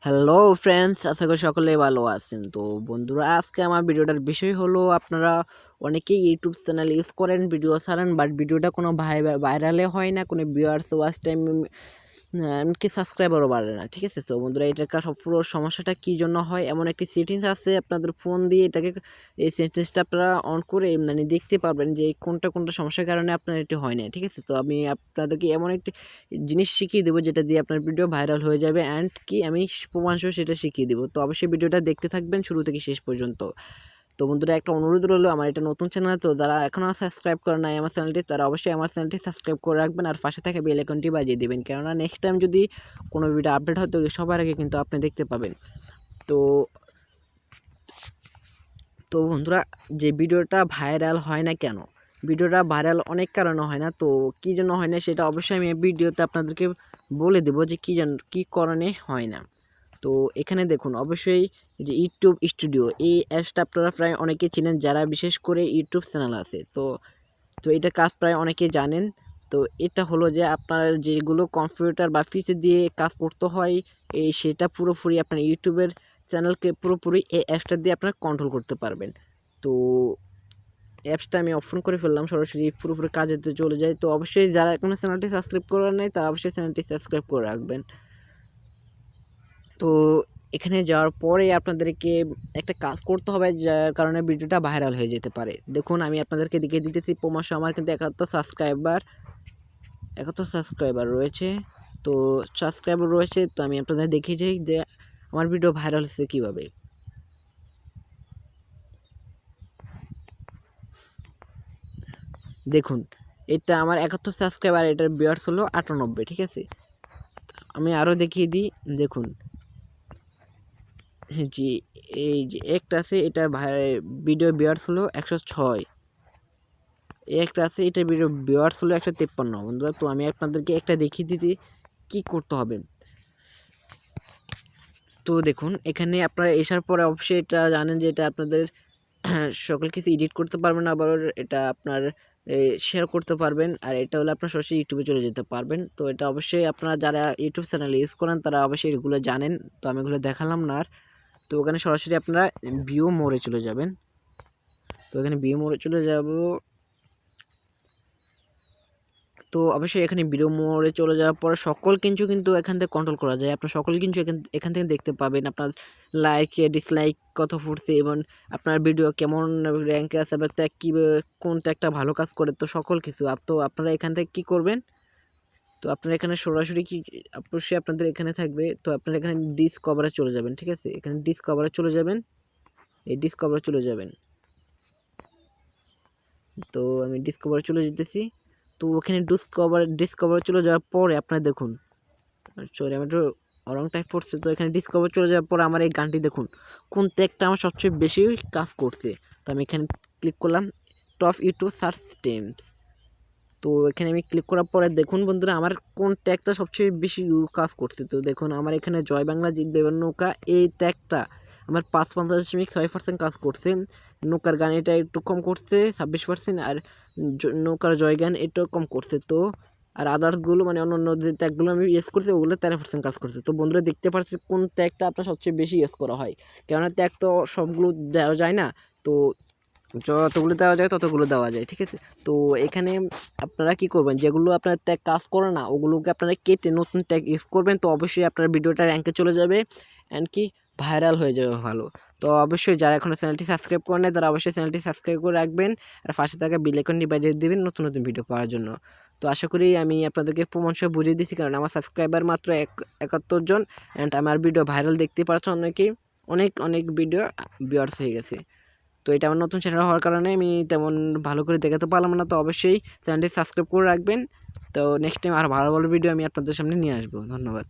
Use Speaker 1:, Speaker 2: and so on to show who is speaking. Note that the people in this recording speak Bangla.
Speaker 1: হ্যালো ফ্রেন্ডস, আশা করি সকলেই ভালো আছেন। তো বন্ধুরা, আজকে আমার ভিডিওটার বিষয় হলো, আপনারা অনেকেই ইউটিউব চ্যানেল ইউজ করেন, ভিডিও ছাড়েন, বাট ভিডিওটা কোনো ভাইরালে হয় না, কোনো ভিউয়ার্স ওয়াচ টাইম এমনকি সাবস্ক্রাইবারও বাড়ে না। ঠিক আছে, তো বন্ধুরা, এটার পুরো সমস্যাটা কী জন্য হয়, এমন একটি সেটিংস আছে আপনাদের ফোন দিয়ে, এটাকে এই সেটিংসটা আপনারা অন করে দেখতে পারবেন যে কোনটা কোনটা সমস্যার কারণে আপনার এটি হয় না। ঠিক আছে, তো আমি আপনাদেরকে এমন একটি জিনিস শিখিয়ে দেবো যেটা দিয়ে আপনার ভিডিও ভাইরাল হয়ে যাবে, অ্যান্ড কি আমি প্রমাণসহ সেটা শিখিয়ে দেবো। তো অবশ্যই ভিডিওটা দেখতে থাকবেন শুরু থেকে শেষ পর্যন্ত। তো বন্ধুরা, একটা অনুরোধ রইলো, আমার এটা নতুন চ্যানেল, তো যারা এখনও সাবস্ক্রাইব করে নাই আমার চ্যানেলটি, তারা অবশ্যই আমার চ্যানেলটি সাবস্ক্রাইব করে রাখবেন আর পাশে থাকা বেল আইকনটি বাজিয়ে দেবেন, কেননা নেক্সট টাইম যদি কোনো ভিডিও আপডেট হয় তো সবার আগে কিন্তু আপনি দেখতে পাবেন। তো তো বন্ধুরা, যে ভিডিওটা ভাইরাল হয় না কেন, ভিডিওটা ভাইরাল অনেক কারণে হয় না। তো কী জন্য হয় না সেটা অবশ্যই আমি এই ভিডিওতে আপনাদেরকে বলে দেবো যে কী কারণে হয় না। তো এখানে দেখুন, অবশ্যই যে ইউটিউব স্টুডিও, এই অ্যাপসটা আপনারা প্রায় অনেকে চেনেন যারা বিশেষ করে ইউটিউব চ্যানেল আছে। তো তো এটা কাজ প্রায় অনেকেই জানেন। তো এটা হলো যে আপনার যেগুলো কম্পিউটার বা পিসি দিয়ে কাজ করতে হয়, সেটা পুরোপুরি আপনার ইউটিউবের চ্যানেলকে পুরোপুরি এই অ্যাপসটা দিয়ে আপনারা কন্ট্রোল করতে পারবেন। তো অ্যাপসটা আমি অপশন করে ফেললাম, সরাসরি পুরোপুরি কাজেতে চলে যায়। তো অবশ্যই যারা এখনও চ্যানেলটি সাবস্ক্রাইব করার নাই, তারা অবশ্যই চ্যানেলটি সাবস্ক্রাইব করে রাখবেন। তো এখানে যাওয়ার পরে আপনাদেরকে একটা কাজ করতে হবে, যার কারণে ভিডিওটা ভাইরাল হয়ে যেতে পারে। দেখুন, আমি আপনাদেরকে দেখিয়ে দিতেছি প্রমাণ সহ। আমার কিন্তু 71 সাবস্ক্রাইবার রয়েছে। তো সাবস্ক্রাইবার রয়েছে, তো আমি আপনাদের দেখিয়ে যাই যে আমার ভিডিও ভাইরাল হচ্ছে কীভাবে। দেখুন, এটা আমার 71 সাবস্ক্রাইবার, এটার ভিউয়ার্স হলো 98। ঠিক আছে, আমি আরও দেখিয়ে দিই। দেখুন, জি, এই যে একটা আছে, এটার ভিডিও ভিউয়ার্স হলো 106। একটা আছে, এটার ভিডিও ভিউয়ার্স হলো 153। বন্ধুরা, তো আমি আপনাদেরকে একটা দেখিয়ে দিতে কি করতে হবে। তো দেখুন, এখানে আপনারা আসার পরে অবশ্যই এটা জানেন যে এটা আপনাদের সকল কিছু এডিট করতে পারবেন, আবার এটা আপনার শেয়ার করতে পারবেন, আর এটা হলো আপনার সরাসরি ইউটিউবে চলে যেতে পারবেন। তো এটা অবশ্যই আপনারা যারা ইউটিউব চ্যানেল ইউজ করেন তারা অবশ্যই এগুলো জানেন। তো আমি এগুলো দেখালাম না আর। তো ওখানে সরাসরি আপনারা ভিউ মোড়ে চলে যাবেন। তো এখানে ভিউ মোড়ে চলে যাব। তো অবশ্যই এখানে ভিডিও মোড়ে চলে যাওয়ার পরে সকল কিছু কিন্তু এখান থেকে কন্ট্রোল করা যায়। আপনার সকল কিছু এখান থেকে দেখতে পাবেন। আপনার লাইক, ডিসলাইক কত ফুটছে, এবং আপনার ভিডিও কেমন র্যাঙ্কে আছে, বা কোন ট্যাগটা ভালো কাজ করে, তো সকল কিছু। তো আপনারা এখান থেকে কী করবেন, তো আপনারা এখানে সরাসরি অবশ্যই আপনাদের এখানে থাকবে। তো আপনারা এখানে ডিসকভারে চলে যাবেন। ঠিক আছে, এখানে ডিসকভারে চলে যাবেন, এই ডিসকভারে চলে যাবেন। তো আমি ডিসকভারে চলে যেতেছি। তো ওখানে ডিসকভার চলে যাওয়ার পরে আপনারা দেখুন, সরি আমি একটু রং টাইপ করছি। তো এখানে ডিসকভার চলে যাওয়ার পরে আমার এই গানটি দেখুন কোন ট্যাগটা আমার সবচেয়ে বেশি কাজ করছে। তো আমি এখানে ক্লিক করলাম, টপ ইউটিউব সার্চ টেমস। তো এখানে আমি ক্লিক করার পরে দেখুন বন্ধুরা, আমার কোন ট্যাগটা সবচেয়ে বেশি কাজ করছে। তো দেখুন, আমার এখানে জয় বাংলা জিতবে এবার নৌকা, এই ট্যাগটা আমার 55.6% কাজ করছে। নৌকার গান এটা একটু কম করছে 26%, আর নৌকার জয় গান এটাও কম করছে। তো আর আদার্সগুলো মানে অন্য যে ট্যাগগুলো আমি ইউজ করছি ওগুলো 13% কাজ করছে। তো বন্ধুরা, দেখতে পাচ্ছি কোন ট্যাগটা আপনার সবচেয়ে বেশি ইউজ করা হয়, কেননা ট্যাগ তো সবগুলো দেওয়া যায় না। তো যতগুলো দেওয়া যায় ততগুলো দেওয়া যায়। ঠিক আছে, তো এখানে আপনারা কি করবেন, যেগুলো আপনার ট্যাগ কাজ করে না ওগুলোকে আপনারা কেটে নতুন ট্যাগ ইউজ করবেন। তো অবশ্যই আপনার ভিডিওটা র্যাঙ্কে চলে যাবে, অ্যান্ড কি ভাইরাল হয়ে যাবে ভালো। তো অবশ্যই যারা এখনও চ্যানেলটি সাবস্ক্রাইব করে নেয় তারা অবশ্যই চ্যানেলটি সাবস্ক্রাইব করে রাখবেন, আর পাশে থাকা বেল আইকনটি বাজিয়ে দেবেন নতুন নতুন ভিডিও পাওয়ার জন্য। তো আশা করি আমি আপনাদেরকে প্রমাণ সহ বুঝিয়ে দিচ্ছি, কারণ আমার সাবস্ক্রাইবার মাত্র 71 জন, অ্যান্ড আমার ভিডিও ভাইরাল দেখতে পাচ্ছেন অনেকেই, অনেক ভিডিও ভিউয়ার্স হয়ে গেছে। তো এটা আমার নতুন চ্যানেল হওয়ার কারণে আমি তেমন ভালো করে দেখাতে পারলাম না। তো অবশ্যই চ্যানেলটি সাবস্ক্রাইব করে রাখবেন। তো নেক্সট টাইম আর ভালো ভালো ভিডিও আমি আপনাদের সামনে নিয়ে আসবো। ধন্যবাদ।